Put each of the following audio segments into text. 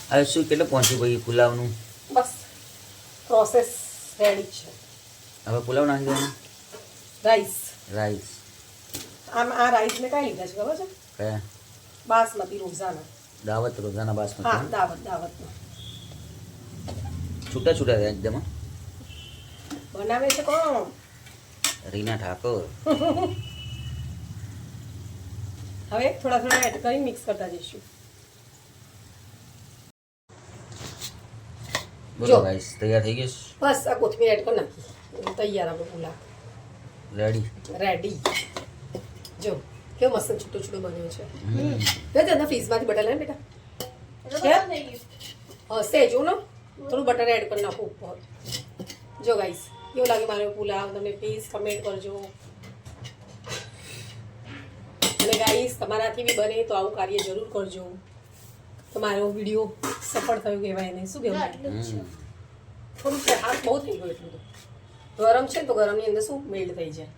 હવે શું કેટલે પહોંચ્યું ભાઈ પુલાવનું? બસ પ્રોસેસ રેડી છે. હવે પુલાવ નાખી દેવાનું. રાઈસ રાઈસ આ રાઈસ ને કાંઈ લીધા છે ખબર છે? કયા? બાસમતી રોઝાના. દાવત રોજાના બાસમતી. હા દાવતના છૂટા છૂટા રહ્યા એકદમ. બનાવે છે કોણ? રીના ઠાકોર. હવે થોડા થોડા એડ કરી મિક્સ કરતા જઈશું. બોલો ગાઈસ, તૈયાર થઈ ગયું? બસ આ કોથમીર એડ કરી નાખી. તૈયાર આપણો પુલાવ રેડી. જો કેવો મસ્ત છૂટો છૂટો બન્યો છે. તને ફ્રીઝમાંથી બટર લે ને બેટા. હશે જો ને થોડું બટર એડ કરી નાખું ઉપર. જો ગાઈસ કેવો લાગે મારો પુલાવ, તમે પ્લીઝ કમેન્ટ કરજો. અને ગાઈસ તમારાથી બી બને તો આવું કાર્ય જરૂર કરજો. તમારો વિડીયો સફળ થયો કહેવાય ને. શું કહેવાય? થોડું હાથ બહુ થઈ ગયું એટલું તો ગરમ છે તો ગરમની અંદર શું મેલ્ટ થઈ જાય.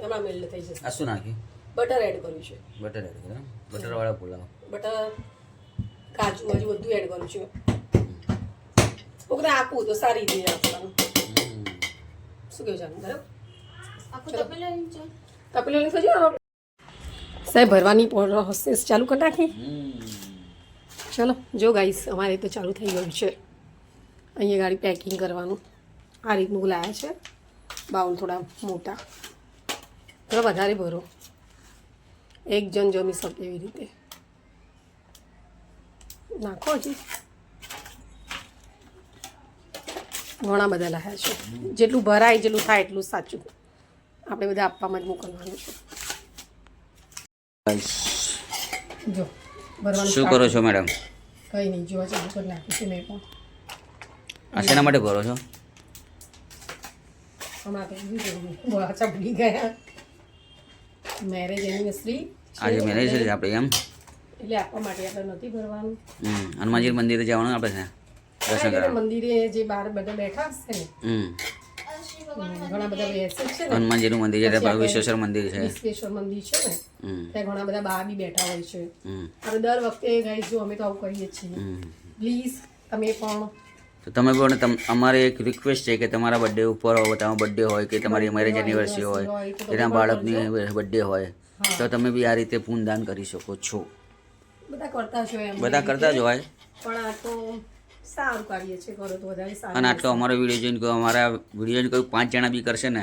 એમાં મેલ્ટ થઈ જશે. આ શું નાખ્યું? બટર એડ કર્યું છે. બટર એડ કર્યું. બટર વાળા પુલાવ. બટર કાજુ બાજુ બધું એડ કર્યું છે. ઓકે આપું તો સારી રીતે આપવાનું. શું કેવું જાણ બરાબર? તપેલી થજો. સાહેબ ભરવાની પ્રોસેસ ચાલુ કરી નાખી. ચલો જો ગાઈસ અમારે તો ચાલુ થઈ ગયું છે. અહીંયા ગાડી પેકિંગ કરવાનું આ રીતનું લાયા છે. બાઉલ થોડા મોટા, થોડા વધારે ભરો, એક જણ જમી શકે એવી રીતે નાખો. હજી ઘણા બધા લાયા છે. જેટલું ભરાય જેટલું થાય એટલું સાચું. આપણે બધા આપવામાં જ મોકલવાનું છે. જો ભરવાનું શું કરો છો મેડમ? કંઈ નહીં, જોવા ચાલુ કરી નાખ્યું છે મેં પણ. આ શેના માટે ભરો છો? હમણાં તો પાછા ભૂલી ગયા. મેરેજ એનિવર્સરી આજે મેરેજ છે આપણે એમ એટલે આપવા માટે આપણે નથી ભરવાનું. હનુમાનજી મંદિરે જવાનું આપણે દર્શન કરવા. મંદિરે જે બહાર બધા બેઠા હશે ને ઘણા બધા બેસે છે ને. હનુમાનજીનું મંદિર છે, વિશ્વેશ્વર મંદિર છે. વિશ્વેશ્વર મંદિર છે ને ત્યાં ઘણા બધા બહાર બી બેઠા હોય છે. આપણે દર વખતે ગાઈસ જો અમે તો આવું કરીએ છીએ. પ્લીઝ તમે પણ તો તમે પણ અમારે એક રિક્વેસ્ટ છે કે તમારા બર્થડે ઉપર હોય, તમારો બર્થડે હોય કે તમારી મેરેજ એનિવર્સરી હોય કે તમારા બાળકની બર્થડે હોય તો તમે બી આ રીતે પૂનદાન કરી શકો છો. બધા કરતા જ હોય. બધા કરતા જ હોય પણ આ તો સારું કાર્ય છે, કરો તો વધારે સારું. અને આટલો અમારો વિડીયો જોઈને અમારા વિડીયો કોઈ 5 જણા બી કરશે ને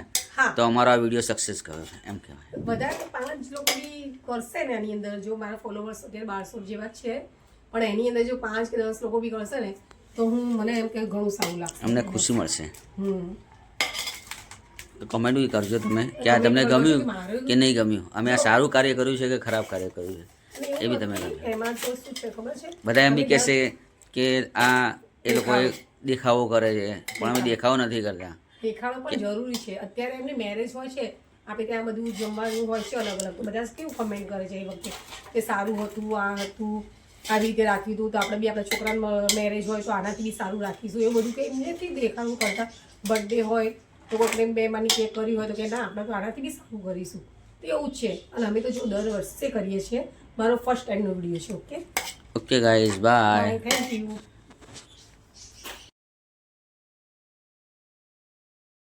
તો અમારો આ વિડીયો સક્સેસ કર્યો છે એમ કહેવાય. વધારે 5 લોકો બી કરશે ને એની અંદર, જો મારા ફોલોવર્સ અત્યારે 1200 જેવા છે પણ એની અંદર જો 5 કે 10 લોકો બી કરશે ને તો મને એમ કે ઘણું સારું લાગશે, અમને ખુશી મળશે. તો કમેન્ટ બી કરજો તમે કે આ તમને ગમ્યું કે નહીં ગમ્યું, અમે આ સારું કાર્ય કર્યું છે કે ખરાબ કાર્ય કર્યું છે એ બી તમે કરજો. એમાં તો શું છે ખબર છે, બધા એમ બી કહેશે કે આ એ લોકોએ દેખાવો કરે છે પણ અમે દેખાવો નથી કરતા. દેખાડો પણ જરૂરી છે. અત્યારે એમને મેરેજ હોય છે, આપણે ત્યાં બધું જમવાનું હોય છે અલગ અલગ, તો બધા કેવું કમેન્ટ કરે છે એ વખતે કે સારું હતું, આ હતું, આવી રીતે રાખ્યું હતું, તો આપણે બી આપણા છોકરાનું મેરેજ હોય તો આનાથી બી સારું રાખીશું. એવું બધું કે એમનેથી દેખાડવું કરતાં બર્થડે હોય તો કોઈને 2 માની કેક કરી હોય તો કે ના આપણે તો આનાથી બી સારું કરીશું. તો એવું જ છે. અને અમે તો જો દર વર્ષે કરીએ છીએ. મારો ફર્સ્ટ ટાઈમનો વિડીયો છે. Okay guys, bye. Thank you.